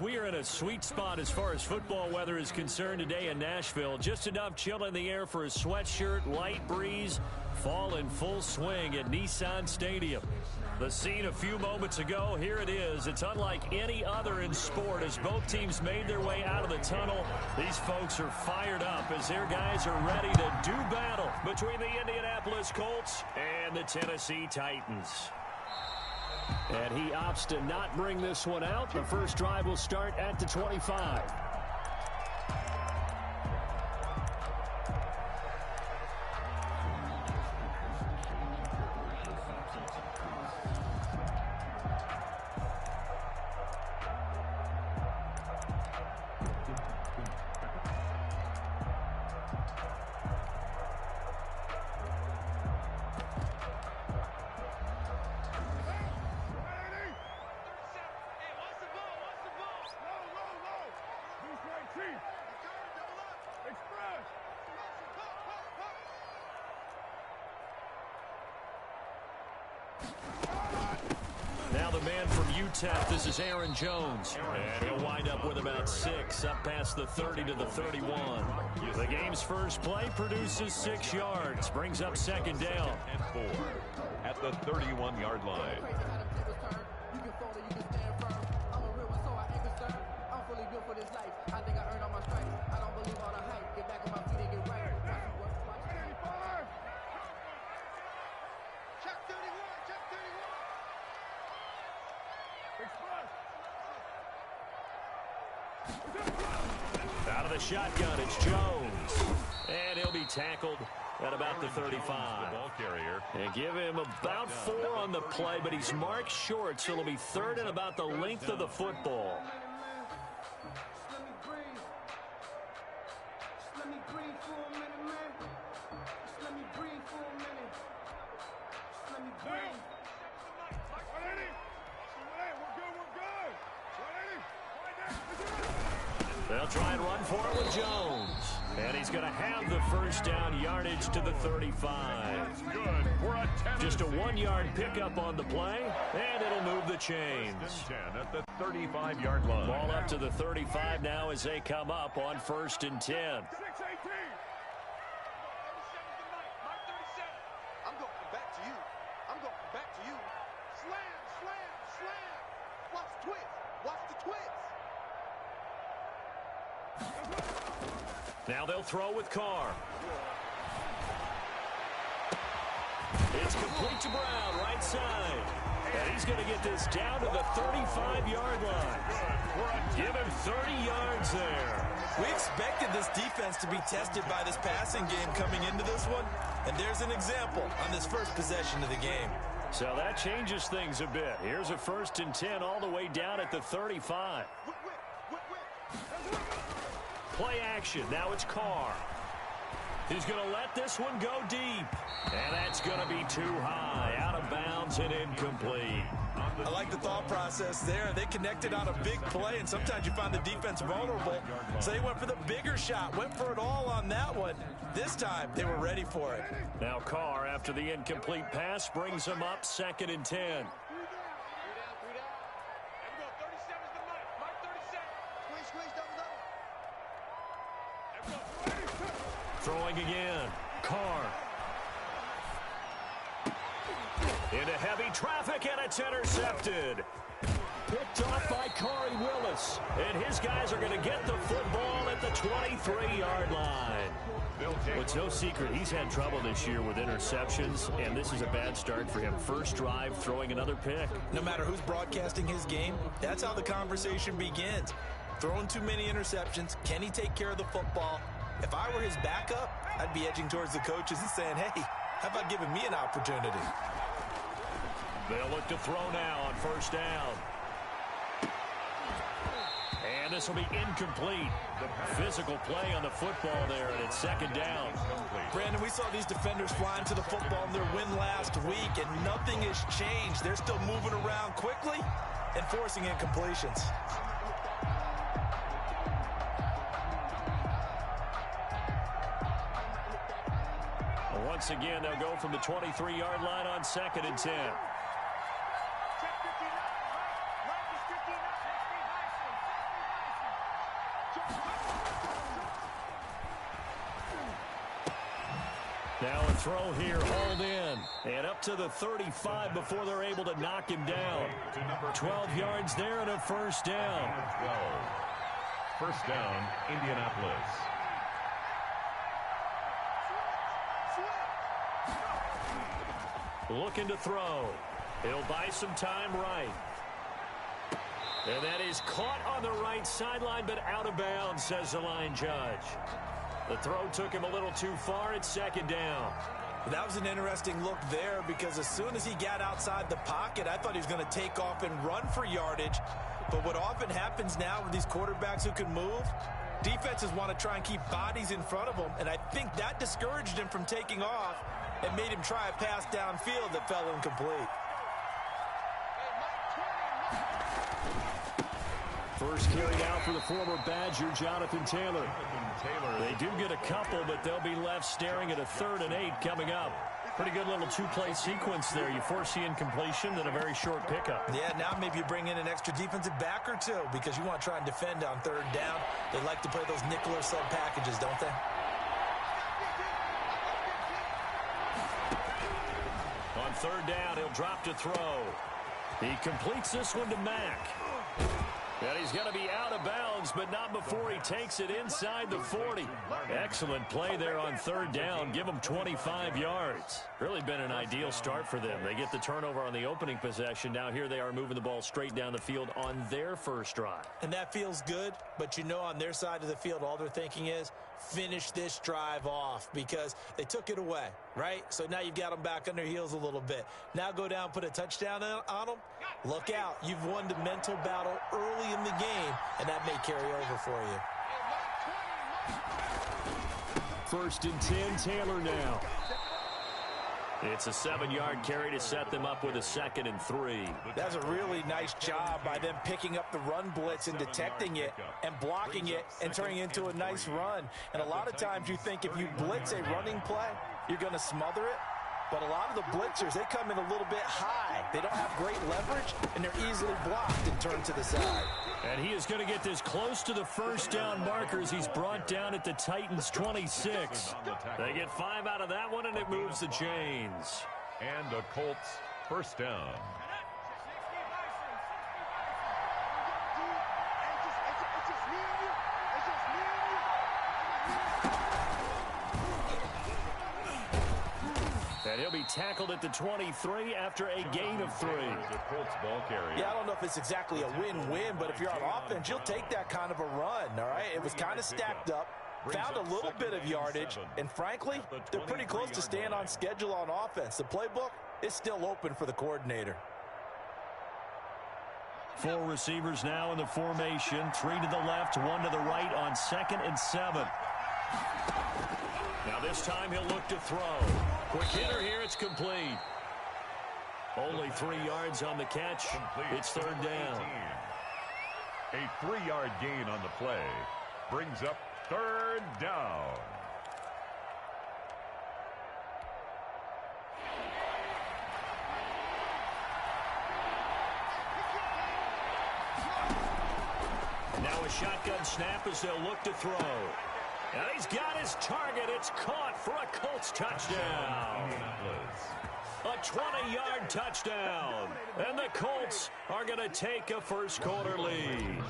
we are in a sweet spot as far as football weather is concerned today in Nashville. Just enough chill in the air for a sweatshirt, light breeze, fall in full swing at Nissan Stadium. The scene a few moments ago, here it is. It's unlike any other in sport as both teams made their way out of the tunnel. These folks are fired up as their guys are ready to do battle between the Indianapolis Colts and the Tennessee Titans. And he opts to not bring this one out. The first drive will start at the 25. Now the man from UTEP, this is Aaron Jones. And he'll wind up with about 6, up past the 30 to the 31. The game's first play produces 6 yards, brings up second down. And 4 at the 31-yard line. Out of the shotgun, it's Jones. And he'll be tackled at about the 35. The ball carrier. And give him about 4 on the play, but he's marked short, so it'll be third and about the length of the football. They'll try and run for it with Jones. And he's going to have the first down yardage to the 35. Just a 1-yard pickup on the play, and it'll move the chains. 10 at the 35-yard line. Ball up to the 35 now as they come up on 1st and 10. Now they'll throw with Carr. It's complete to Brown, right side. And he's going to get this down to the 35-yard line. Give him 30 yards there. We expected this defense to be tested by this passing game coming into this one. And there's an example on this first possession of the game. So that changes things a bit. Here's a 1st and 10 all the way down at the 35. Play action. Now it's Carr. He's going to let this one go deep. And that's going to be too high. Out of bounds and incomplete. I like the thought process there. They connected on a big play, and sometimes you find the defense vulnerable. So they went for the bigger shot, went for it all on that one. This time, they were ready for it. Now Carr, after the incomplete pass, brings him up 2nd and 10. Throwing again. Carr. Into heavy traffic, and it's intercepted. Picked off by Corey Willis. And his guys are going to get the football at the 23-yard line. Well, it's no secret he's had trouble this year with interceptions, and this is a bad start for him. First drive, throwing another pick. No matter who's broadcasting his game, that's how the conversation begins. Throwing too many interceptions. Can he take care of the football? If I were his backup, I'd be edging towards the coaches and saying, hey, how about giving me an opportunity? They'll look to throw now on 1st down. And this will be incomplete. Physical play on the football there, and it's 2nd down. Brandon, we saw these defenders flying to the football in their win last week, and nothing has changed. They're still moving around quickly and forcing incompletions. Once again, they'll go from the 23-yard line on 2nd and 10. Now a throw here, hauled in. And up to the 35 before they're able to knock him down. 12 yards there and a first down. 12. First down, Indianapolis. Looking to throw. He'll buy some time right. And that is caught on the right sideline, but out of bounds, says the line judge. The throw took him a little too far. It's second down. That was an interesting look there because as soon as he got outside the pocket, I thought he was going to take off and run for yardage. But what often happens now with these quarterbacks who can move, defenses want to try and keep bodies in front of them, and I think that discouraged him from taking off and made him try a pass downfield that fell incomplete. First carry out for the former Badger, Jonathan Taylor. They do get a couple, but they'll be left staring at a 3rd and 8 coming up. Pretty good little two-play sequence there. You force the incompletion, then a very short pickup. Yeah, now maybe you bring in an extra defensive back or two because you want to try and defend on 3rd down. They like to play those nickel or sub packages, don't they? On 3rd down, he'll drop to throw. He completes this one to Mack. And he's going to be out of bounds, but not before he takes it inside the 40. Excellent play there on 3rd down. Give them 25 yards. Really been an ideal start for them. They get the turnover on the opening possession. Now here they are moving the ball straight down the field on their first drive. And that feels good, but you know on their side of the field, all they're thinking is finish this drive off because they took it away, right? So now you've got them back on their heels a little bit. Now go down, put a touchdown on them. Look out. You've won the mental battle early in the game, and that may carry over for you. 1st and 10, Taylor now. It's a 7-yard carry to set them up with a 2nd and 3. That's a really nice job by them picking up the run blitz and detecting it and blocking it and turning it into a nice run. And a lot of times you think if you blitz a running play, you're going to smother it. But a lot of the blitzers, they come in a little bit high. They don't have great leverage, and they're easily blocked and turned to the side. And he is going to get this close to the first down markers. He's brought down at the Titans' 26. They get 5 out of that one, and it moves the chains. And the Colts first down. And he'll be tackled at the 23 after a gain of 3. Yeah, I don't know if it's exactly a win-win, but if you're on offense, you'll take that kind of a run, all right? It was kind of stacked up, found a little bit of yardage, and frankly, they're pretty close to staying on schedule on offense. The playbook is still open for the coordinator. 4 receivers now in the formation, 3 to the left, 1 to the right on 2nd and 7. Now this time he'll look to throw. Quick hitter here, it's complete. Only 3 yards on the catch. It's 3rd down. A 3-yard gain on the play brings up 3rd down. Now a shotgun snap as they'll look to throw. And he's got his target. It's caught for a Colts touchdown. A 20-yard touchdown. And the Colts are going to take a first-quarter lead.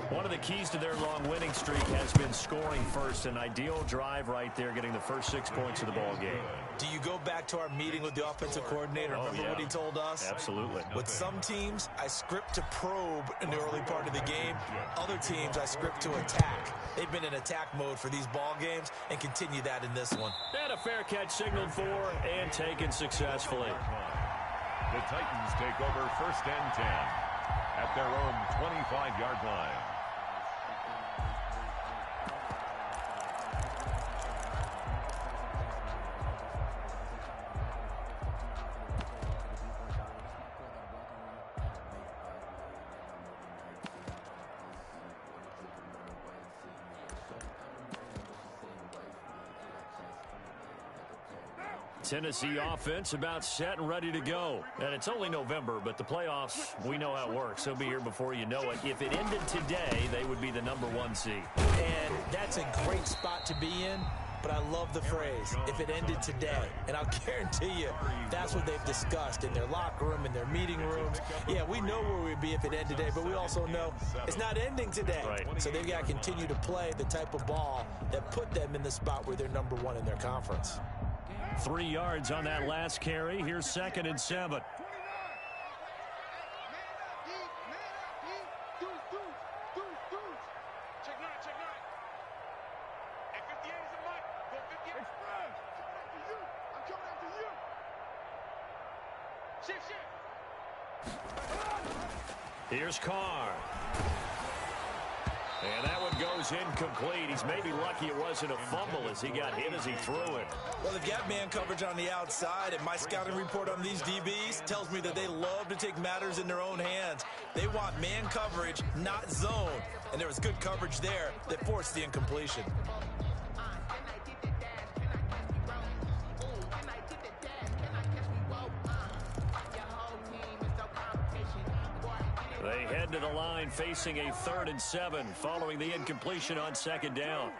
One of the keys to their long winning streak has been scoring first. An ideal drive right there, getting the first 6 points of the ball game. Do you go back to our meeting with the offensive coordinator? Remember what he told us? Absolutely. With some teams, I script to probe in the early part of the game. Other teams, I script to attack. They've been in attack mode for these ball games and continue that in this one. And a fair catch signaled for and taken successfully. The Titans take over 1st and 10 at their own 25-yard line. Tennessee offense about set and ready to go. And it's only November, but the playoffs, we know how it works. They'll be here before you know it. If it ended today, they would be the #1 seed. And that's a great spot to be in. But I love the phrase, if it ended today. And I'll guarantee you, that's what they've discussed in their locker room, in their meeting rooms. Yeah, we know where we'd be if it ended today, but we also know it's not ending today. Right. So they've got to continue to play the type of ball that put them in the spot where they're #1 in their conference. 3 yards on that last carry. Here's 2nd and 7. Here's Carr. And that one goes incomplete. He's maybe lucky it wasn't a fumble as he got hit as he threw it. Well, they've got man coverage on the outside, and my scouting report on these DBs tells me that they love to take matters in their own hands. They want man coverage, not zone. And there was good coverage there that forced the incompletion. They head to the line facing a 3rd and 7 following the incompletion on 2nd down.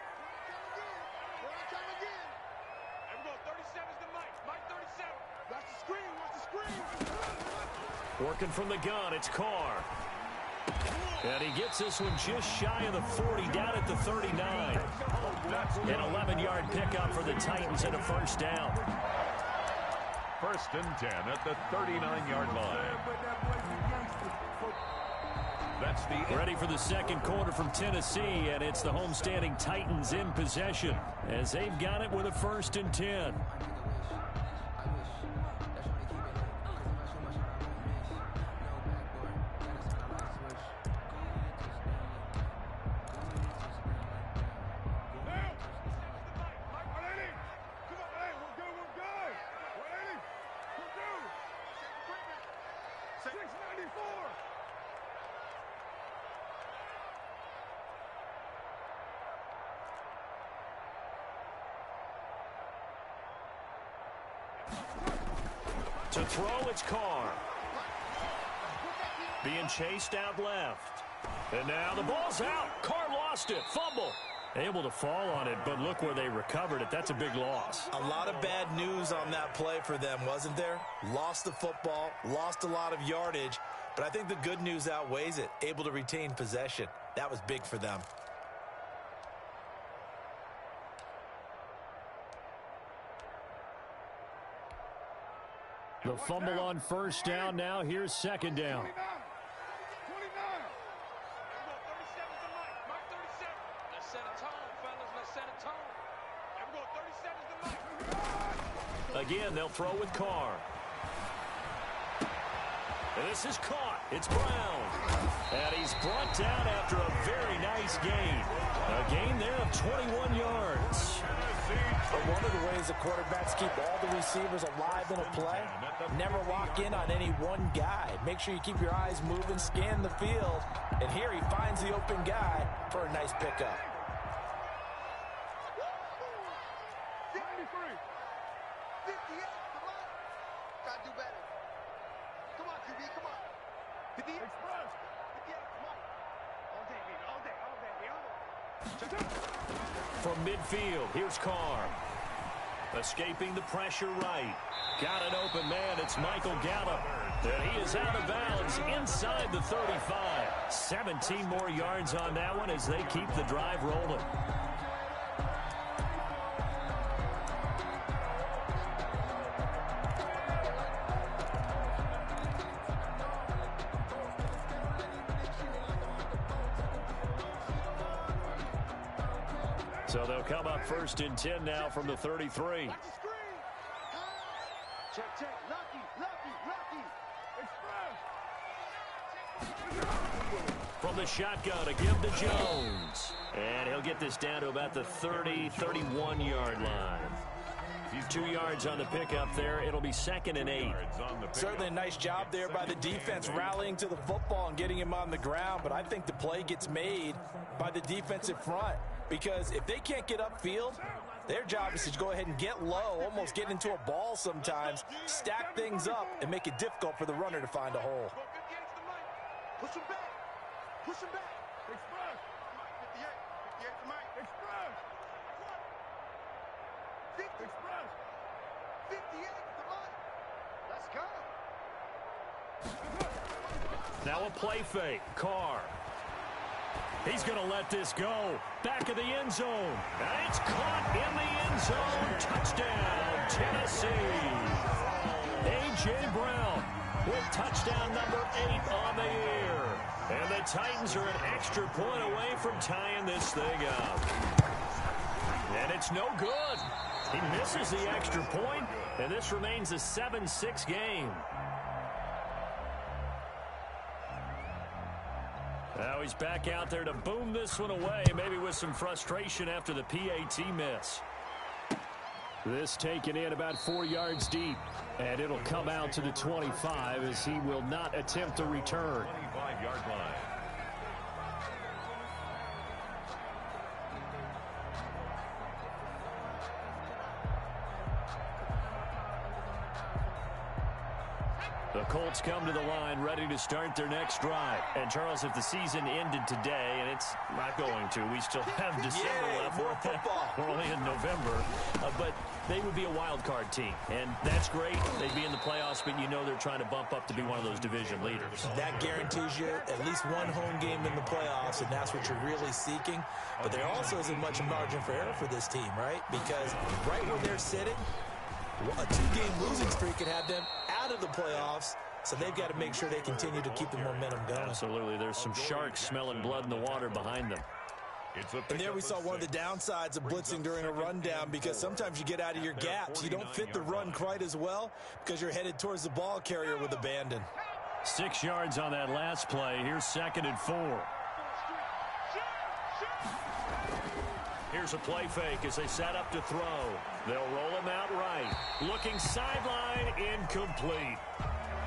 Working from the gun, it's Carr. And he gets this one just shy of the 40, down at the 39. An 11-yard pickup for the Titans and a 1st down. 1st and 10 at the 39-yard line. That's the Ready for the 2nd quarter from Tennessee, and it's the homestanding Titans in possession as they've got it with a 1st and 10. To throw, it's Carr. Being chased out left. And now the ball's out. Carr lost it. Fumble. Able to fall on it, but look where they recovered it. That's a big loss. A lot of bad news on that play for them, wasn't there? Lost the football, lost a lot of yardage, but I think the good news outweighs it. Able to retain possession. That was big for them. The fumble on 1st down. Now here's 2nd down. Again, they'll throw with Carr. And this is caught. It's Brown. And he's brought down after a very nice gain. A gain there of 21 yards. One of the ways the quarterbacks keep all the receivers alive in a play, never lock in on any one guy. Make sure you keep your eyes moving, scan the field, and here he finds the open guy for a nice pickup. From midfield, here's Carr. Escaping the pressure right. Got an open man. It's Michael Gallup. And he is out of bounds inside the 35. 17 more yards on that one as they keep the drive rolling. So they'll come up 1st and 10 now from the 33. From the shotgun, a give to Jones. And he'll get this down to about the 30, 31-yard line. 2 yards on the pickup there. It'll be 2nd and 8. Certainly a nice job there by the defense rallying to the football and getting him on the ground. But I think the play gets made by the defensive front. Because if they can't get upfield, Their job is to go ahead and get low, almost get into a ball sometimes, stack things up, and make it difficult for the runner to find a hole. Push him back. Push him back. Express. 58. 58 to Mike. Express. 50. Express. 58 to Mike. Let's go. Now a play fake. Carr. He's going to let this go. Back of the end zone. And it's caught in the end zone. Touchdown, Tennessee. A.J. Brown with touchdown number 8 on the year. And the Titans are an extra point away from tying this thing up. And it's no good. He misses the extra point, and this remains a 7-6 game. Now he's back out there to boom this one away, maybe with some frustration after the PAT miss. This taken in about 4 yards deep, and it'll come out to the 25 as he will not attempt to return. 25-yard line. The Colts come to the line ready to start their next drive. And, Charles, if the season ended today, and it's not going to, we still have December left. More football. We're only in November. But they would be a wild card team. And that's great. They'd be in the playoffs, but you know they're trying to bump up to be one of those division leaders. That guarantees you at least one home game in the playoffs, and that's what you're really seeking. But there also isn't much margin for error for this team, right? Because right where they're sitting, a 2-game losing streak could have them out of the playoffs, so they've got to make sure they continue to keep the momentum going. Absolutely. There's some sharks smelling blood in the water behind them. And there we saw one of the downsides of blitzing during a rundown, because sometimes you get out of your gaps. You don't fit the run quite as well because you're headed towards the ball carrier with abandon. 6 yards on that last play. Here's 2nd and 4. Here's a play fake as they set up to throw. They'll roll him out right. Looking sideline, incomplete.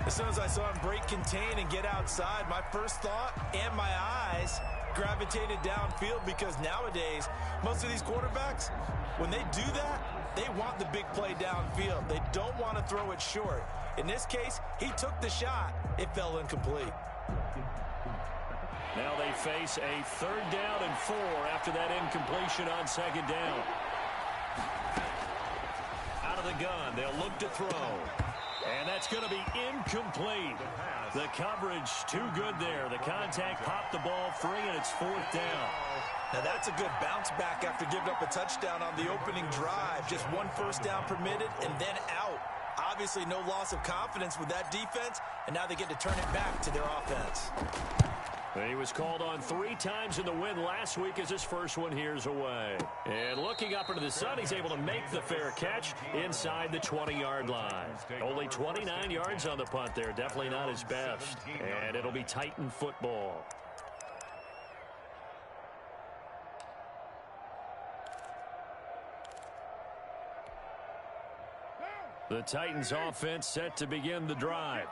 As soon as I saw him break contain and get outside, my first thought and my eyes gravitated downfield, because nowadays, most of these quarterbacks, when they do that, they want the big play downfield. They don't want to throw it short. In this case, he took the shot. It fell incomplete. Now they face a 3rd down and 4 after that incompletion on 2nd down. Out of the gun, they'll look to throw. And that's going to be incomplete. The coverage too good there. The contact popped the ball free, and it's 4th down. Now that's a good bounce back after giving up a touchdown on the opening drive. Just 1 first down permitted and then out. Obviously no loss of confidence with that defense, and now they get to turn it back to their offense. He was called on 3 times in the win last week as his first one here's away. And looking up into the sun, he's able to make the fair catch inside the 20-yard line. Only 29 yards on the punt there. Definitely not his best. And it'll be Titan football. The Titans offense set to begin the drive.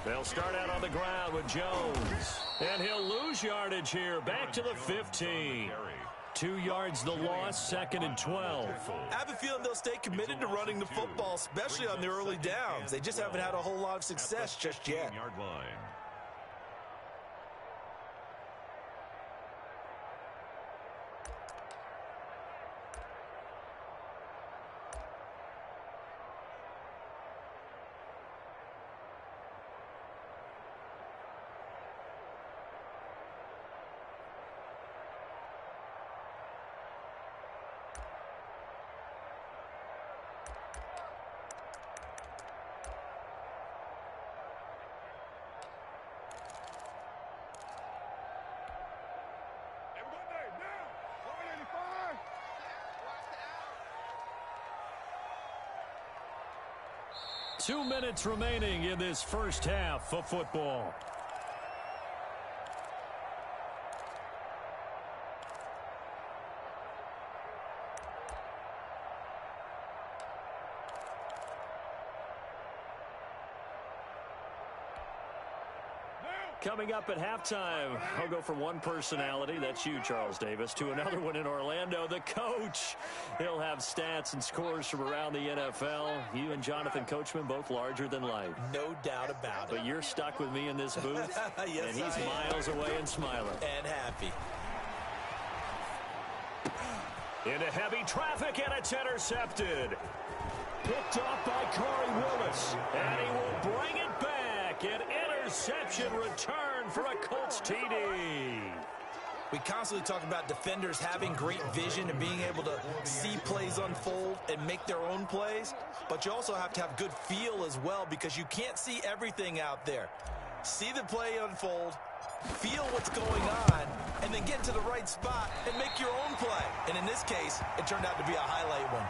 They'll start out on the ground with Jones. And he'll lose yardage here. Back to the 15. 2 yards the loss, 2nd and 12. I have a feeling they'll stay committed to running the football, especially on the early downs. They just haven't had a whole lot of success just yet. Yard line. Two minutes remaining in this first half of football. Coming up at halftime, I'll go from one personality, that's you, Charles Davis, to another one in Orlando, the coach. He'll have stats and scores from around the NFL. You and Jonathan Coachman, both larger than life. No doubt about it. But you're stuck with me in this booth, yes, and he's miles away and smiling. And happy. Into heavy traffic, and it's intercepted. Picked off by Corey Willis, and he will bring it back. An interception return for a Colts TD. We constantly talk about defenders having great vision and being able to see plays unfold and make their own plays, but you also have to have good feel as well because you can't see everything out there. See the play unfold, feel what's going on, and then get to the right spot and make your own play. And in this case, it turned out to be a highlight one.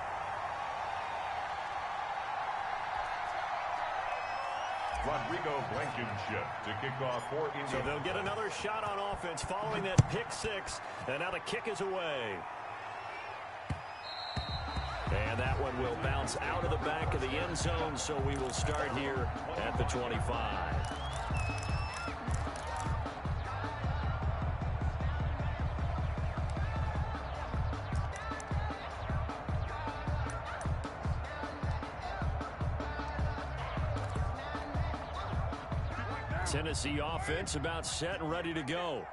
Rodrigo Blankenship to kick off for India. So they'll get another shot on offense following that pick six, and now the kick is away. And that one will bounce out of the back of the end zone, so we will start here at the 25. Tennessee offense about set and ready to go.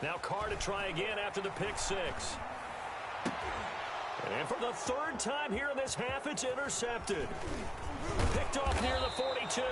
Now Carr to try again after the pick six. And for the third time here in this half, it's intercepted. Picked off near the 42.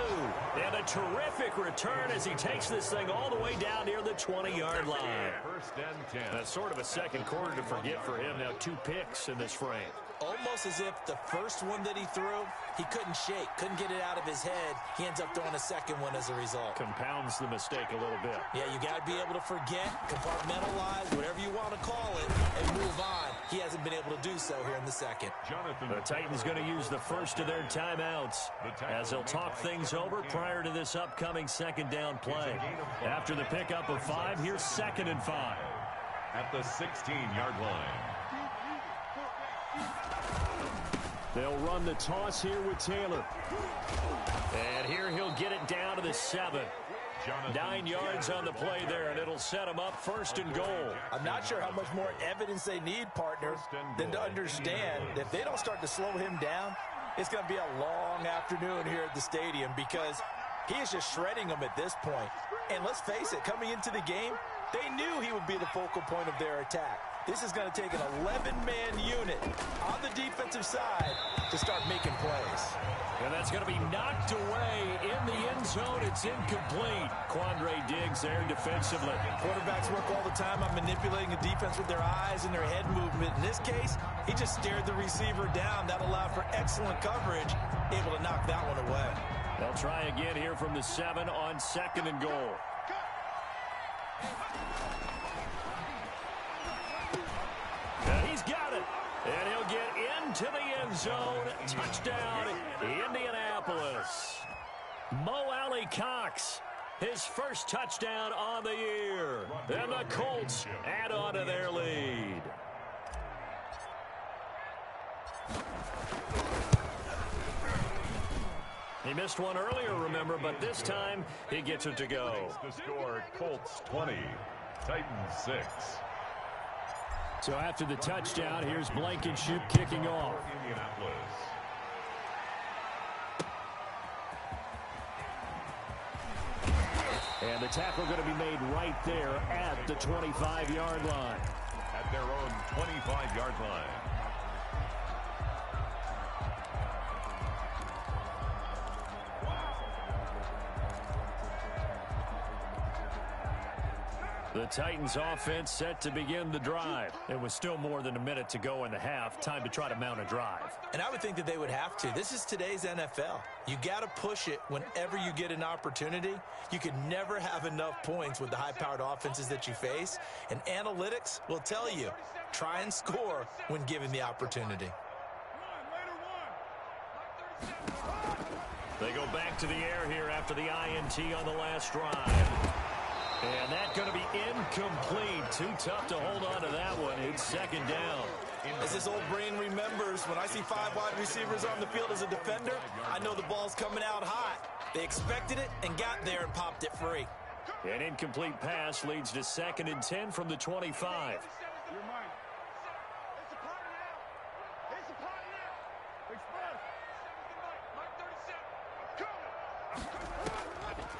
And a terrific return as he takes this thing all the way down near the 20-yard line. First and 10. That's sort of a second quarter to forget for him. Now 2 picks in this frame. Almost as if the first one that he threw, he couldn't shake, couldn't get it out of his head. He ends up throwing a second one as a result. Compounds the mistake a little bit. Yeah, you got to be able to forget, compartmentalize, whatever you want to call it, and move on. He hasn't been able to do so here in the second. The Titans going to use the first of their timeouts as they'll talk things over prior to this upcoming second down play. After the pickup of 5, here's 2nd and 5. At the 16-yard line. They'll run the toss here with Taylor. And here he'll get it down to the 7. 9 yards on the play there, and it'll set him up 1st and goal. I'm not sure how much more evidence they need, partner, than to understand that if they don't start to slow him down, it's going to be a long afternoon here at the stadium because he is just shredding them at this point. And let's face it, coming into the game, they knew he would be the focal point of their attack. This is going to take an 11-man unit on the defensive side to start making plays. And that's going to be knocked away in the end zone. It's incomplete. Quandre Diggs there defensively. Quarterbacks work all the time on manipulating the defense with their eyes and their head movement. In this case, he just stared the receiver down. That allowed for excellent coverage, able to knock that one away. They'll try again here from the 7 on 2nd and goal. He's got it. And he'll get into the end zone. Touchdown, Indianapolis. Mo Alley Cox, his first touchdown on the year. And the Colts add on to their lead. He missed one earlier, remember, but this time he gets it to go. The score, Colts 20, Titans 6. So after the touchdown, here's Blankenship kicking off. Indianapolis. And the tackle going to be made right there at the 25-yard line. At their own 25-yard line. The Titans offense set to begin the drive. It was still more than a minute to go in the half. Time to try to mount a drive. And I would think that they would have to. This is today's NFL. You got to push it whenever you get an opportunity. You can never have enough points with the high-powered offenses that you face. And analytics will tell you, try and score when given the opportunity. They go back to the air here after the INT on the last drive. And that's going to be incomplete. Too tough to hold on to that one. It's second down. As this old brain remembers, when I see 5 wide receivers on the field as a defender, I know the ball's coming out hot. They expected it and got there and popped it free. An incomplete pass leads to 2nd and 10 from the 25.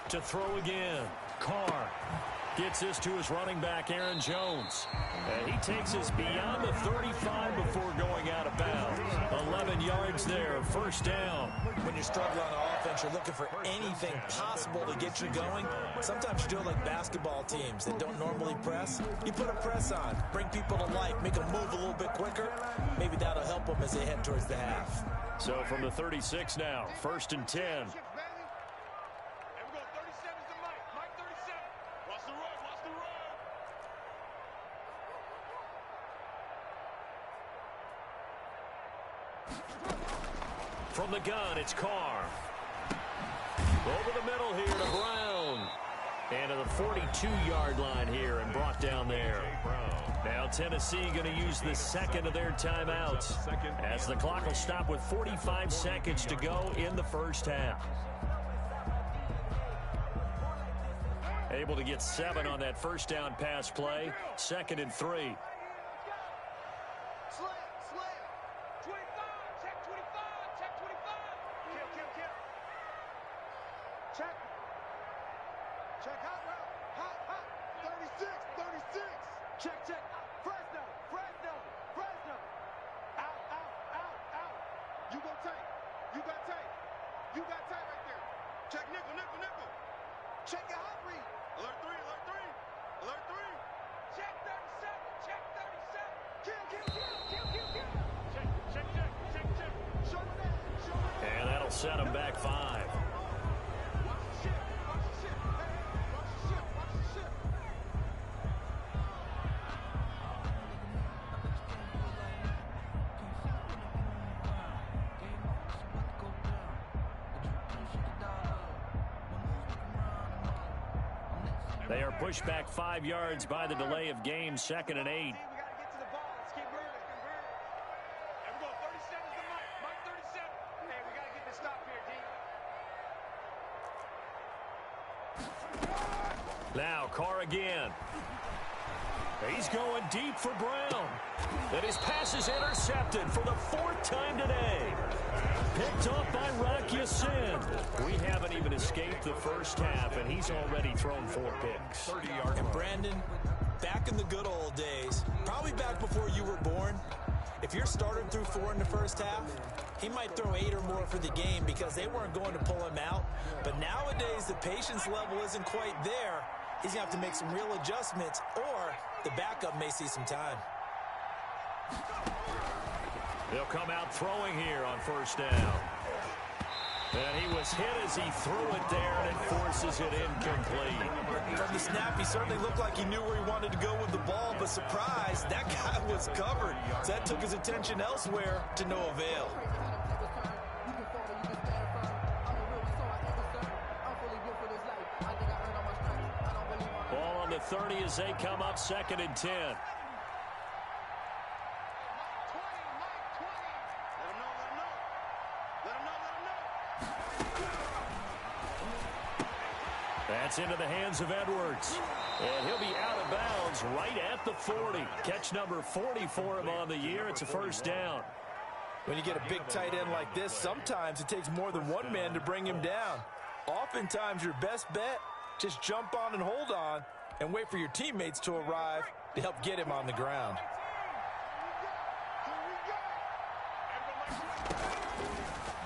To throw again. Carr gets this to his running back, Aaron Jones. And he takes us beyond the 35 before going out of bounds. 11 yards there, first down. When you're struggling on offense, you're looking for anything possible to get you going. Sometimes you do it like basketball teams that don't normally press. You put a press on, bring people to life, make them move a little bit quicker. Maybe that'll help them as they head towards the half. So from the 36 now, 1st and 10. From the gun, it's Carr. Over the middle here to Brown. And to the 42-yard line here and brought down there. Now Tennessee going to use the second of their timeouts as the clock will stop with 45 seconds to go in the first half. Able to get 7 on that first down pass play. 2nd and 3. And that'll set them back 5. They are pushed back 5 yards by the delay of game, 2nd and 8. Now Carr again. He's going deep for Brown. And his pass is intercepted for the 4th time today. Picked off by Rock Ya-Sin. We haven't even escaped the first half, and he's already thrown 4 picks. And Brandon, back in the good old days, probably back before you were born, if your starter threw 4 in the first half, he might throw 8 or more for the game because they weren't going to pull him out. But nowadays, the patience level isn't quite there. He's going to have to make some real adjustments, or the backup may see some time. They'll come out throwing here on first down. And he was hit as he threw it there, and it forces it incomplete. From the snap, he certainly looked like he knew where he wanted to go with the ball, but surprise, that guy was covered. So that took his attention elsewhere to no avail. Ball on the 30 as they come up, 2nd and 10. That's into the hands of Edwards. And he'll be out of bounds right at the 40. Catch number 40 for him on the year. It's a first down. When you get a big tight end like this, sometimes it takes more than one man to bring him down. Oftentimes, your best bet, just jump on and hold on and wait for your teammates to arrive to help get him on the ground.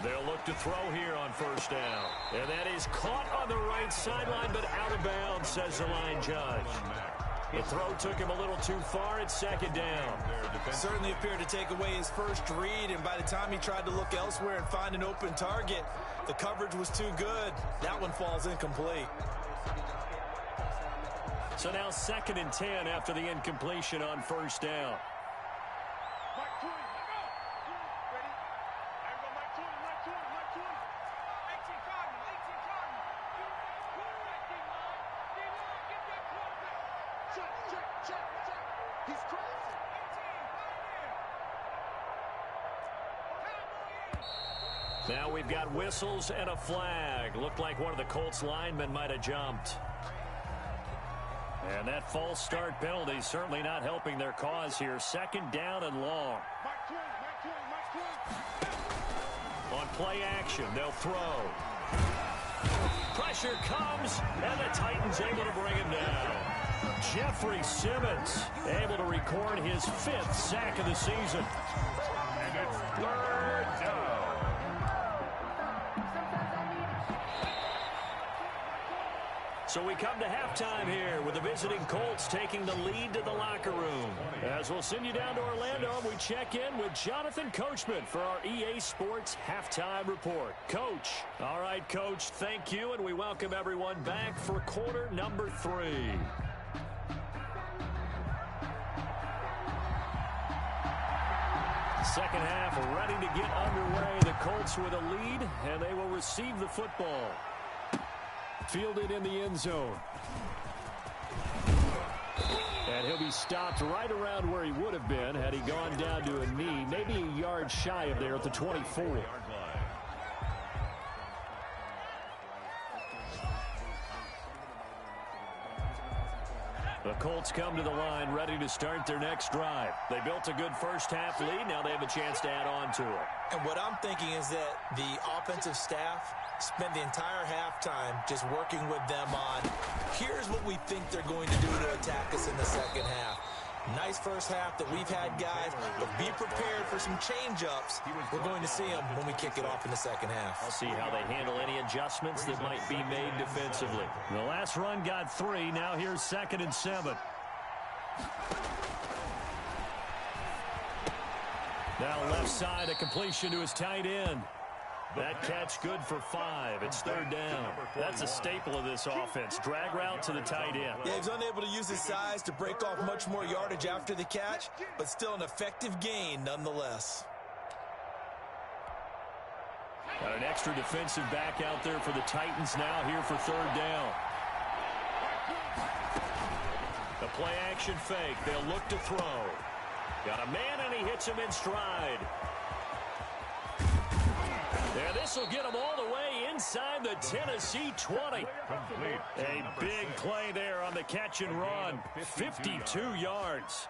They'll look to throw here on first down. And that is caught on the right sideline, but out of bounds, says the line judge. The throw took him a little too far. It's 2nd down. Certainly appeared to take away his first read, and by the time he tried to look elsewhere and find an open target, the coverage was too good. That one falls incomplete. So now 2nd and 10 after the incompletion on first down. He's crossing. Now we've got whistles and a flag. Looked like one of the Colts linemen might have jumped. And that false start penalty certainly not helping their cause here. Second down and long. On play action, they'll throw. Pressure comes, and the Titans able to bring him down. Jeffrey Simmons able to record his 5th sack of the season. And it's third down. So we come to halftime here with the visiting Colts taking the lead to the locker room. As we'll send you down to Orlando, we check in with Jonathan Coachman for our EA Sports Halftime Report. Coach. All right, Coach, thank you, and we welcome everyone back for quarter number 3. Second half ready to get underway. The Colts with a lead, and they will receive the football. Fielded in the end zone. And he'll be stopped right around where he would have been had he gone down to a knee, maybe a yard shy of there at the 24. The Colts come to the line ready to start their next drive. They built a good first half lead. Now they have a chance to add on to it. And what I'm thinking is that the offensive staff spend the entire halftime just working with them on, here's what we think they're going to do to attack us in the second half. Nice first half that we've had, guys, but be prepared for some change-ups. We're going to see them when we kick it off in the second half. I'll see how they handle any adjustments that might be made defensively. The last run got 3. Now here's 2nd and 7. Now left side, a completion to his tight end. That catch good for 5. It's third down. That's a staple of this offense. Drag route to the tight end. Yeah, he's unable to use his size to break off much more yardage after the catch, but still an effective gain nonetheless. Got an extra defensive back out there for the Titans now here for third down. The play action fake. They'll look to throw. Got a man and he hits him in stride. Yeah, this will get them all the way inside the Tennessee 20. A big play there on the catch and run. 52 yards.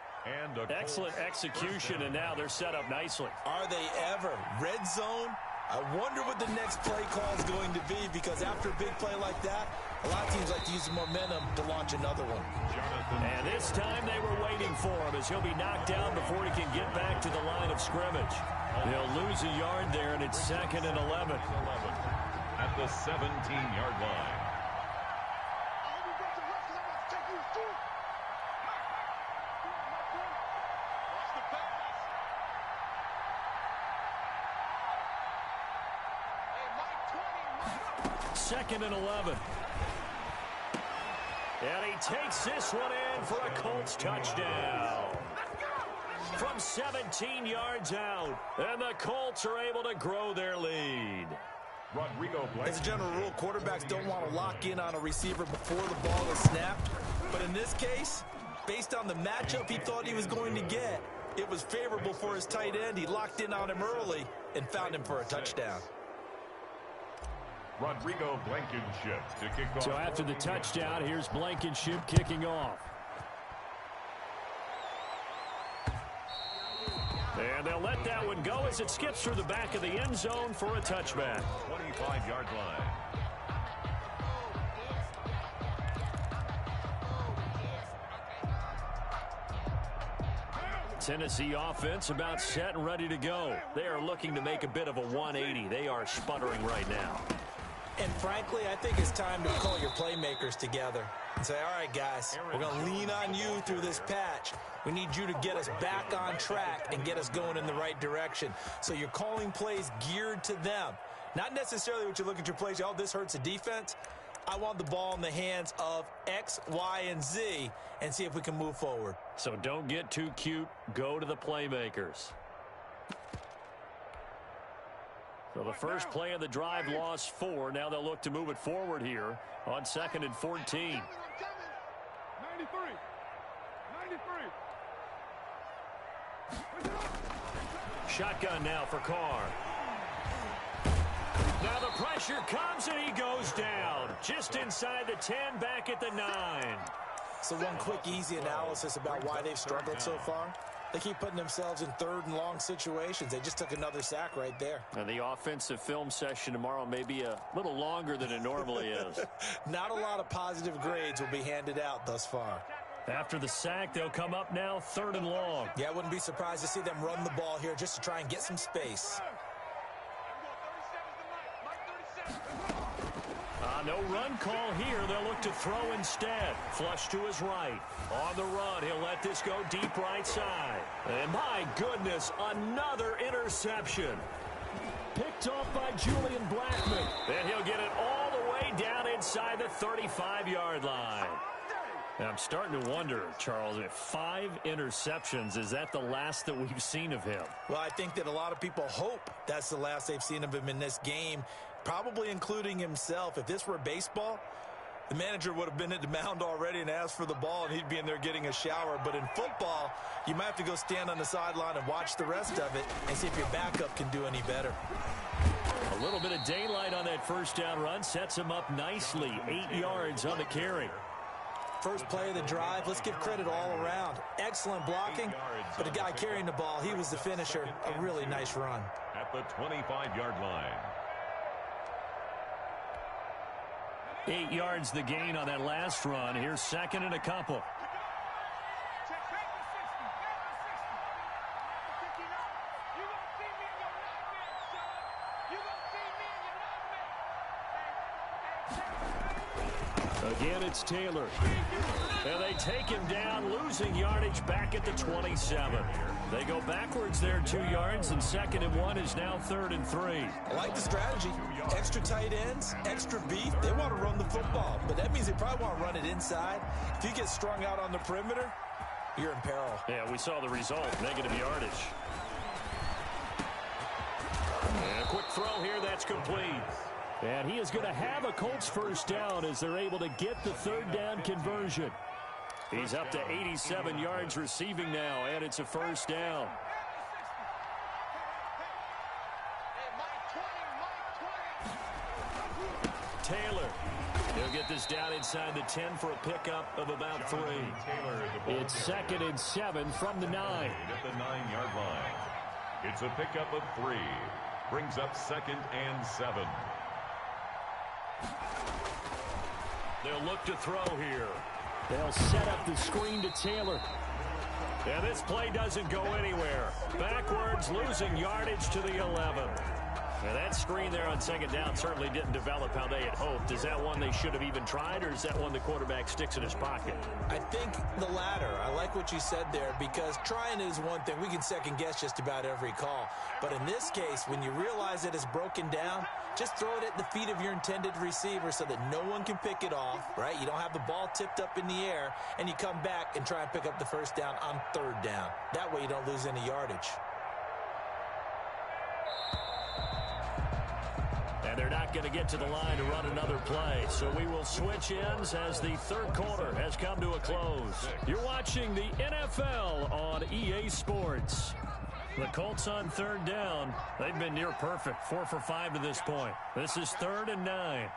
Excellent execution, and now they're set up nicely. Are they ever? Red zone? I wonder what the next play call is going to be, because after a big play like that, a lot of teams like to use the momentum to launch another one. And this time they were waiting for him, as he'll be knocked down before he can get back to the line of scrimmage. He'll lose a yard there, and it's 2nd and 11. At the 17-yard line. Second and 11. And he takes this one in for a Colts touchdown. From 17 yards out. And the Colts are able to grow their lead. As a general rule, quarterbacks don't want to lock in on a receiver before the ball is snapped. But in this case, based on the matchup he thought he was going to get, it was favorable for his tight end. He locked in on him early and found him for a touchdown. Rodrigo Blankenship to kick off. So after the touchdown, here's Blankenship kicking off. And they'll let that one go as it skips through the back of the end zone for a touchback. 25-yard line. Tennessee offense about set and ready to go. They are looking to make a bit of a 180. They are sputtering right now. And frankly, I think it's time to call your playmakers together and say, all right, guys, we're going to lean on you through this patch. We need you to get us back on track and get us going in the right direction. So you're calling plays geared to them. Not necessarily what you look at your plays, oh, this hurts the defense. I want the ball in the hands of X, Y, and Z and see if we can move forward. So don't get too cute. Go to the playmakers. So the first play of the drive lost 4. Now they'll look to move it forward here on 2nd and 14. 93. Shotgun now for Carr. Now the pressure comes and he goes down. Just inside the 10, back at the 9. So one quick, easy analysis about why they've struggled so far. They keep putting themselves in third and long situations. They just took another sack right there. And the offensive film session tomorrow may be a little longer than it normally is. Not a lot of positive grades will be handed out thus far. After the sack, they'll come up now 3rd and long. Yeah, I wouldn't be surprised to see them run the ball here just to try and get some space. No run call here. They'll look to throw instead. Flush to his right. On the run, he'll let this go deep right side. And my goodness, another interception. Picked off by Julian Blackman. And he'll get it all the way down inside the 35-yard line. And I'm starting to wonder, Charles, if 5 interceptions, is that the last that we've seen of him? Well, I think that a lot of people hope that's the last they've seen of him in this game, probably including himself. If this were baseball, the manager would have been at the mound already and asked for the ball, and he'd be in there getting a shower. But in football, you might have to go stand on the sideline and watch the rest of it and see if your backup can do any better. A little bit of daylight on that first down run sets him up nicely. 8 yards on the carry. First play of the drive, let's give credit all around. Excellent blocking, but the guy carrying the ball, he was the finisher. A really nice run. At the 25-yard line. 8 yards the gain on that last run. Here's 2nd and a couple. Again, it's Taylor. And they take him down, losing yardage back at the 27. They go backwards there 2 yards, and 2nd and 1 is now 3rd and 3. I like the strategy. Extra tight ends, extra beef. They want to run the football, but that means they probably want to run it inside. If you get strung out on the perimeter, you're in peril. Yeah, we saw the result, negative yardage. And a quick throw here, that's complete. And he is going to have a Colts first down as they're able to get the 3rd down conversion. He's up to 87 yards receiving now, and it's a first down. Taylor. He'll get this down inside the 10 for a pickup of about 3. It's 2nd and 7 from the 9. At the 9-yard line. It's a pickup of 3. Brings up 2nd and 7. They'll look to throw here. They'll set up the screen to Taylor. And this play doesn't go anywhere. Backwards, losing yardage to the 11. Now that screen there on 2nd down certainly didn't develop how they had hoped. Is that one they should have even tried, or is that one the quarterback sticks in his pocket? I think the latter. I like what you said there, because trying is one thing. We can second guess just about every call. But in this case, when you realize that it's broken down, just throw it at the feet of your intended receiver so that no one can pick it off, right? You don't have the ball tipped up in the air, and you come back and try and pick up the first down on 3rd down. That way you don't lose any yardage. And they're not going to get to the line to run another play. So we will switch ends as the 3rd quarter has come to a close. You're watching the NFL on EA Sports. The Colts on 3rd down. They've been near perfect. 4 for 5 to this point. This is 3rd and 9.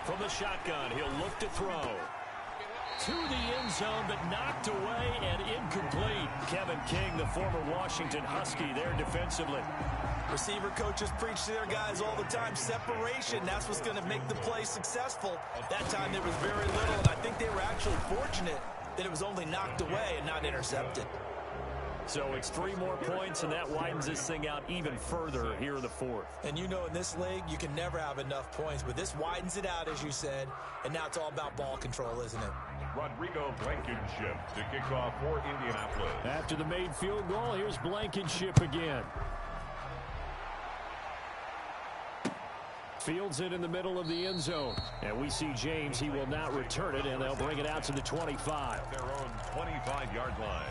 From the shotgun, he'll look to throw. To the end zone, but knocked away and incomplete. Kevin King, the former Washington Husky, there defensively. Receiver coaches preach to their guys all the time. Separation, that's what's going to make the play successful. That time there was very little, and I think they were actually fortunate that it was only knocked away and not intercepted. So it's 3 more points, and that widens this thing out even further here in the 4th. And you know, in this league, you can never have enough points, but this widens it out, as you said, and now it's all about ball control, isn't it? Rodrigo Blankenship to kick off for Indianapolis. After the made field goal, here's Blankenship again. Fields it in the middle of the end zone. And we see James. He will not return it, and they'll bring it out to the 25. Their own 25-yard line.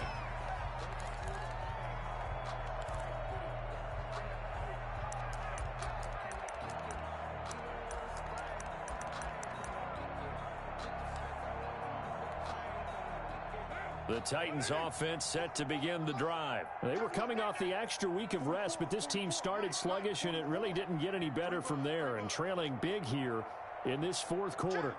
The Titans offense set to begin the drive. They were coming off the extra week of rest, but this team started sluggish, and it really didn't get any better from there, and trailing big here in this fourth quarter.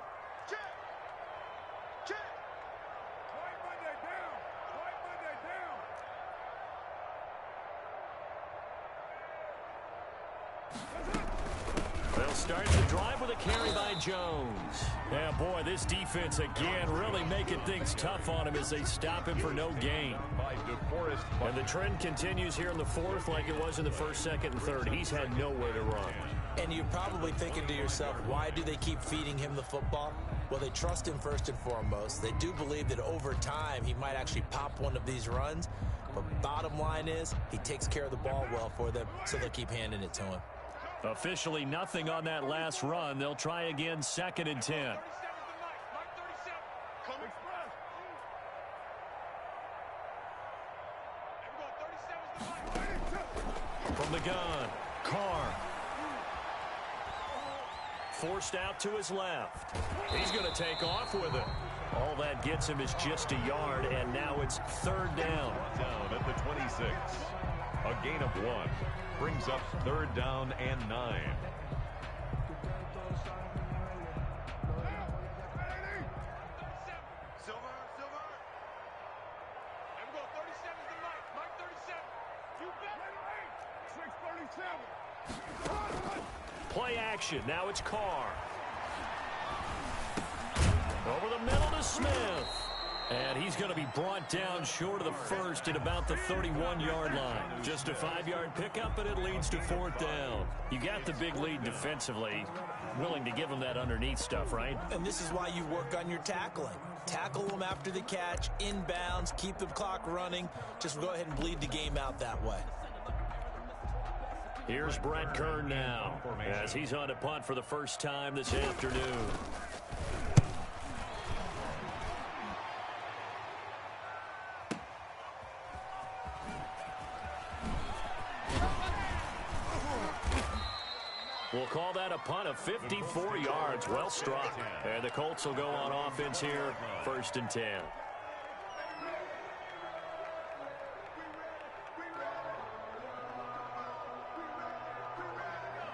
They'll start the drive with a carry by Jones. Yeah, boy, this defense again really making things tough on him as they stop him for no gain. And the trend continues here in the fourth like it was in the first, second, and third. He's had nowhere to run. And you're probably thinking to yourself, why do they keep feeding him the football? Well, they trust him first and foremost. They do believe that over time he might actually pop one of these runs. But bottom line is he takes care of the ball well for them, so they'll keep handing it to him. Officially nothing on that last run. They'll try again, 2nd and 10. From the gun, Carr. Forced out to his left. He's going to take off with it. All that gets him is just a yard, and now it's 3rd down. Down at the 26. A gain of 1. Brings up 3rd down and 9. Play action. Now it's Carr. Over the middle to Smith. And he's going to be brought down short of the first at about the 31-yard line. Just a 5-yard pickup, and it leads to 4th down. You got the big lead defensively. Willing to give them that underneath stuff, right? And this is why you work on your tackling. Tackle them after the catch, inbounds, keep the clock running. Just go ahead and bleed the game out that way. Here's Brett Kern now as he's on a punt for the first time this afternoon. We'll call that a punt of 54 yards. Well struck. And the Colts will go on offense here, 1st and 10.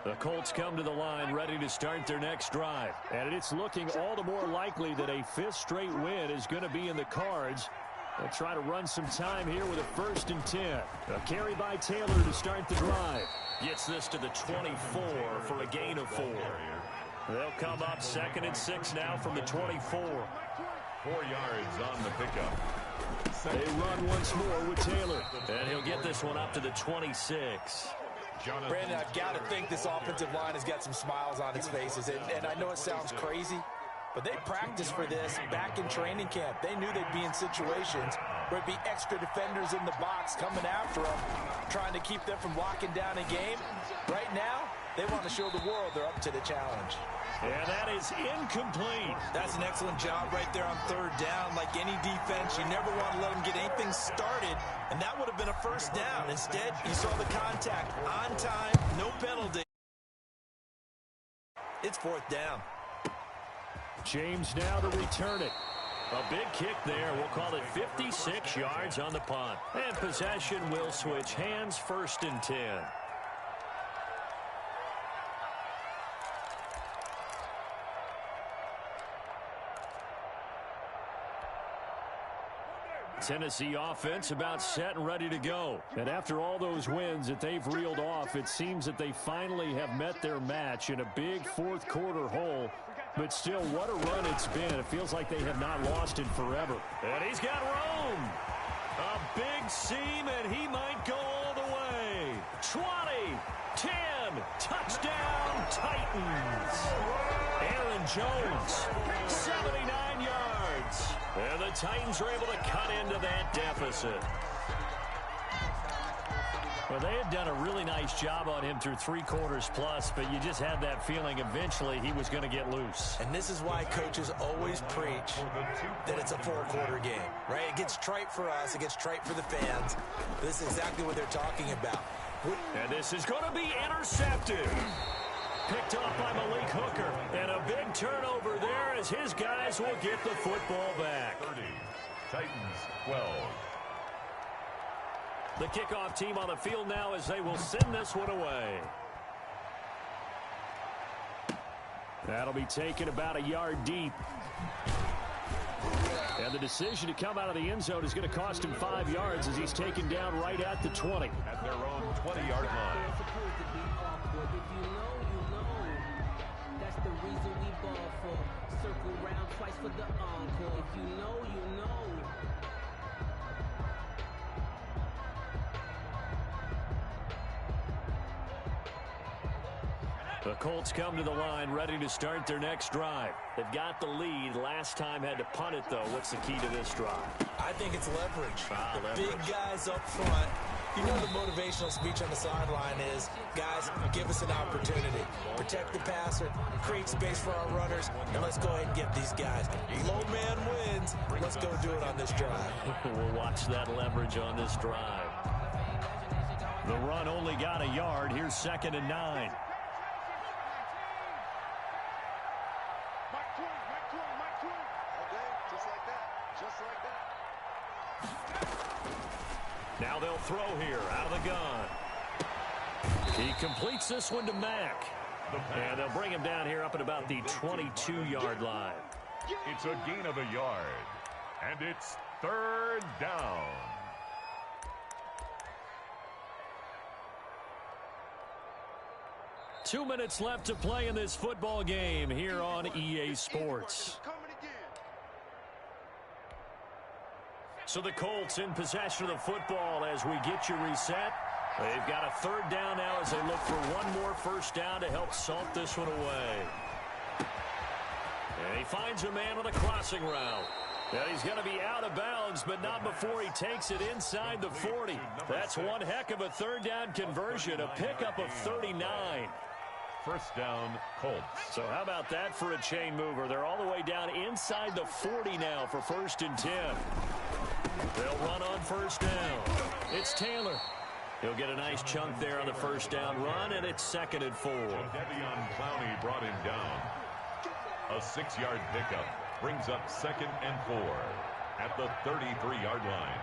The Colts come to the line ready to start their next drive. And it's looking all the more likely that a 5th straight win is going to be in the cards. They'll try to run some time here with a 1st and 10. A carry by Taylor to start the drive. Gets this to the 24 for a gain of 4. They'll come up 2nd and 6 now from the 24. 4 yards on the pickup. They run once more with Taylor. And he'll get this one up to the 26. Brandon, I've got to think this offensive line has got some smiles on its faces. And I know it sounds crazy, but they practiced for this back in training camp. They knew they'd be in situations where it'd be extra defenders in the box coming after them, trying to keep them from locking down a game. Right now, they want to show the world they're up to the challenge. And that is incomplete. That's an excellent job right there on 3rd down. Like any defense, you never want to let them get anything started, and that would have been a 1st down. Instead, you saw the contact on time, no penalty. It's 4th down. James now to return it. A big kick there. We'll call it 56 yards on the punt. And possession will switch hands, 1st and 10. Tennessee offense about set and ready to go. And after all those wins that they've reeled off, it seems that they finally have met their match in a big 4th quarter hole. But still, what a run it's been. It feels like they have not lost in forever. And he's got room. A big seam, and he might go all the way. 20, 10, touchdown, Titans. Aaron Jones, 79 yards. And the Titans are able to cut into that deficit. Well, they had done a really nice job on him through 3 quarters plus, but you just had that feeling eventually he was going to get loose. And this is why coaches always preach that it's a 4-quarter game, right? It gets trite for us. It gets trite for the fans. This is exactly what they're talking about. And this is going to be intercepted. Picked off by Malik Hooker. And a big turnover there as his guys will get the football back. 30. Titans 12. The kickoff team on the field now as they will send this one away. That'll be taken about a yard deep. And the decision to come out of the end zone is going to cost him 5 yards as he's taken down right at the 20. At their own 20-yard line. That's the reason we ball for. Circle round twice for the encore. If you know, you know. The Colts come to the line ready to start their next drive. They've got the lead. Last time had to punt it, though. What's the key to this drive? I think it's leverage. Leverage. Big guys up front. You know the motivational speech on the sideline is, guys, give us an opportunity. Protect the passer, create space for our runners, and let's go ahead and get these guys. Low man wins. Let's go do it on this drive. We'll watch that leverage on this drive. The run only got a yard. Here's 2nd and 9. Now they'll throw here out of the gun. He completes this one to Mack. And they'll bring him down here up at about the 22-yard line. It's a gain of a yard. And it's 3rd down. Two minutes left to play in this football game here on EA Sports. So the Colts in possession of the football as we get you reset. They've got a 3rd down now as they look for one more first down to help salt this one away. And he finds a man on the crossing route. And he's going to be out of bounds, but not before he takes it inside the 40. That's one heck of a 3rd down conversion, a pickup of 39. First down, Colts. So how about that for a chain mover? They're all the way down inside the 40 now for 1st and 10. They'll run on first down. It's Taylor. He'll get a nice chunk there on the first down run, and it's 2nd and 4. Devion Clowney brought him down. A 6-yard pickup brings up 2nd and 4 at the 33-yard line.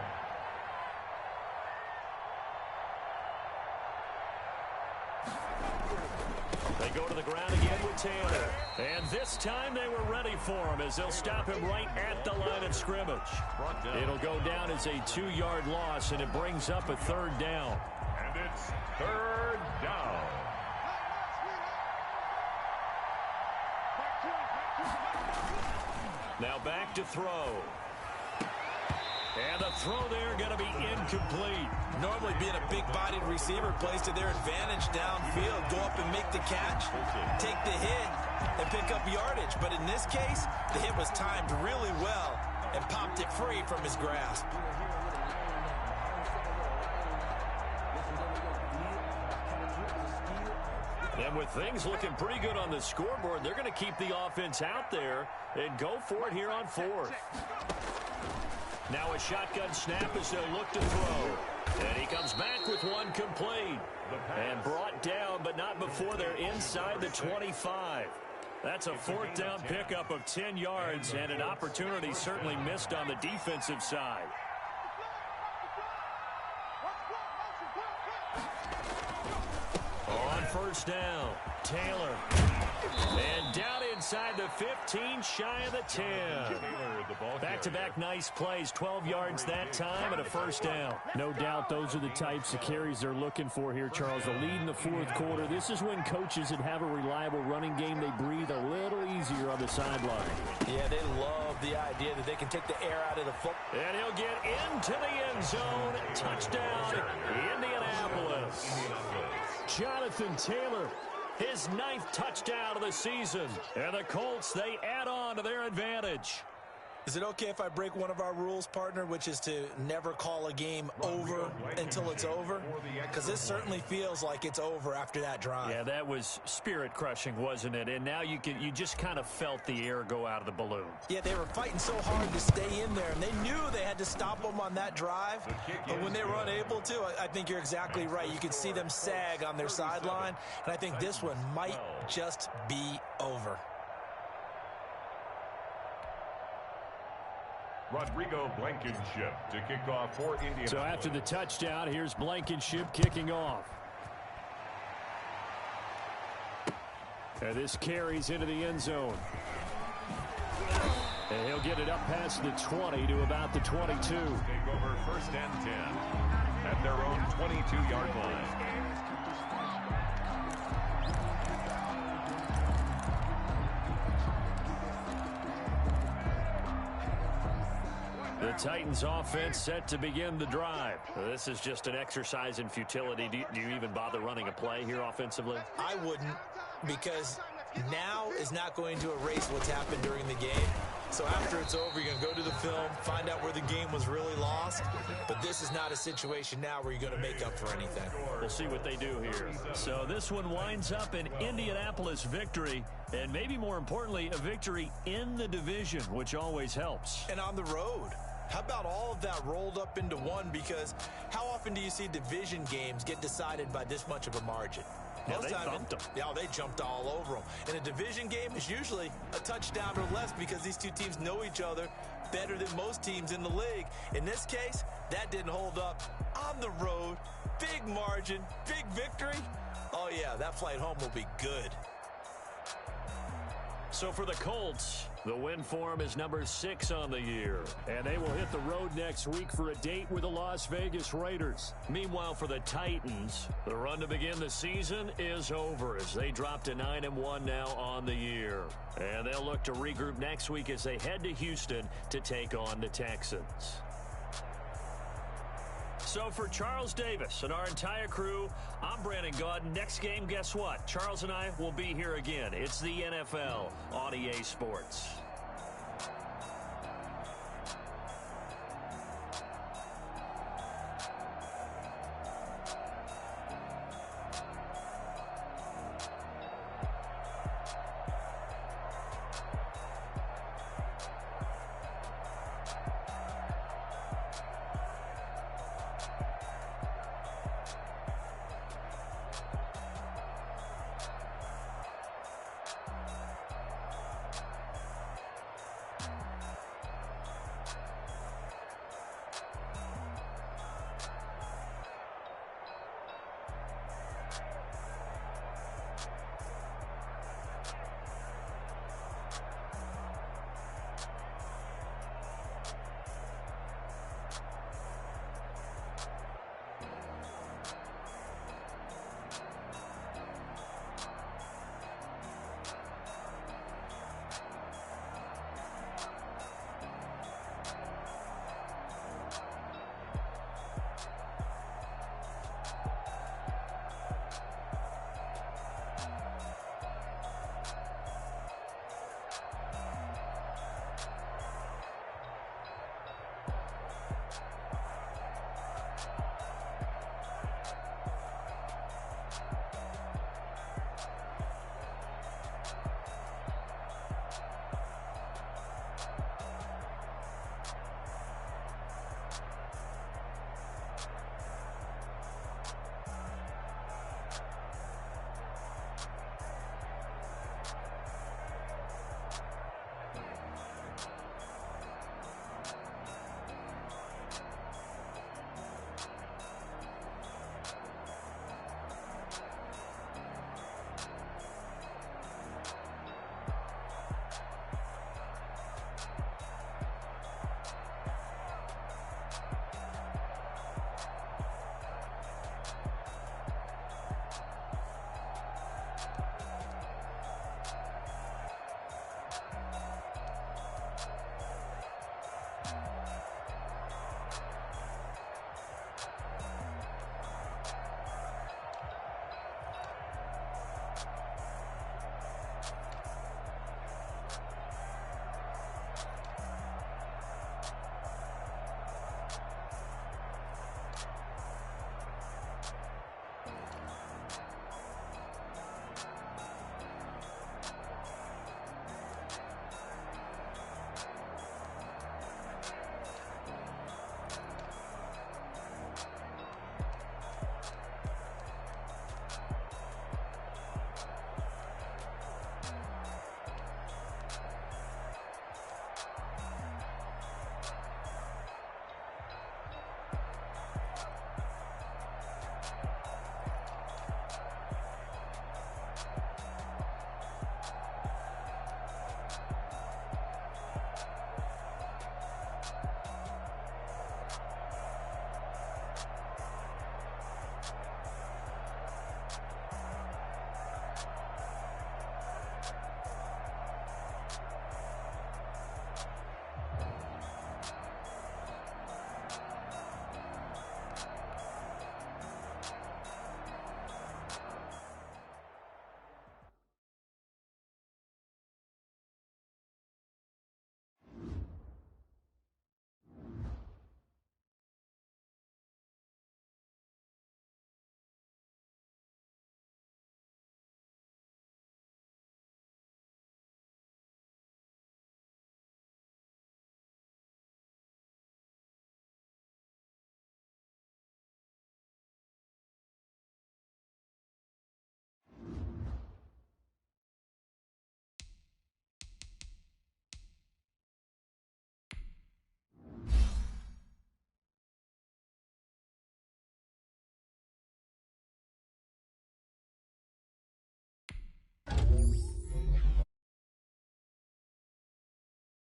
They go to the ground again with Taylor. And this time they were ready for him as they'll stop him right at the line of scrimmage. It'll go down as a 2-yard loss, and it brings up a 3rd down. And it's 3rd down. Now back to throw. And the throw there going to be incomplete. Normally being a big-bodied receiver plays to their advantage downfield. Go up and make the catch, take the hit, and pick up yardage. But in this case, the hit was timed really well and popped it free from his grasp. And with things looking pretty good on the scoreboard, they're going to keep the offense out there and go for it here on 4th. Now a shotgun snap as they'll look to throw. And he comes back with one complete. And brought down, but not before they're inside the 25. That's a 4th down pickup of 10 yards and an opportunity certainly missed on the defensive side. On first down, Taylor. And down inside the 15, shy of the 10. Back-to-back nice plays, 12 yards that time and a first down. No doubt those are the types of carries they're looking for here, Charles. The lead in the 4th quarter. This is when coaches that have a reliable running game, they breathe a little easier on the sideline. Yeah, they love the idea that they can take the air out of the football. And he'll get into the end zone. Touchdown, Indianapolis. Jonathan Taylor, his 9th touchdown of the season. And the Colts, they add on to their advantage. Is it okay if I break one of our rules, partner, which is to never call a game over until it's over? Because this certainly feels like it's over after that drive. Yeah, that was spirit-crushing, wasn't it? And now you just kind of felt the air go out of the balloon. Yeah, they were fighting so hard to stay in there, and they knew they had to stop them on that drive. But when they were unable to, I think you're exactly right. You can see them sag on their sideline, and I think this one might just be over. Rodrigo Blankenship to kick off for Indianapolis. So after the touchdown, here's Blankenship kicking off. And this carries into the end zone. And he'll get it up past the 20 to about the 22. Take over 1st and 10 at their own 22-yard line. The Titans offense set to begin the drive. This is just an exercise in futility. Do you even bother running a play here offensively? I wouldn't, because now is not going to erase what's happened during the game. So after it's over, you're going to go to the film, find out where the game was really lost. But this is not a situation now where you're going to make up for anything. We'll see what they do here. So this one winds up an Indianapolis victory, and maybe more importantly, a victory in the division, which always helps. And on the road. How about all of that rolled up into one? Because how often do you see division games get decided by this much of a margin? Yeah, they thumped them. Yeah, they jumped all over them. And a division game is usually a touchdown or less because these two teams know each other better than most teams in the league. In this case, that didn't hold up. On the road, big margin, big victory. Oh, yeah, that flight home will be good. So for the Colts, the win form is number 6 on the year. And they will hit the road next week for a date with the Las Vegas Raiders. Meanwhile, for the Titans, the run to begin the season is over as they drop to 9-1 now on the year. And they'll look to regroup next week as they head to Houston to take on the Texans. So for Charles Davis and our entire crew, I'm Brandon Gaudin. Next game, guess what? Charles and I will be here again. It's the NFL on EA Sports.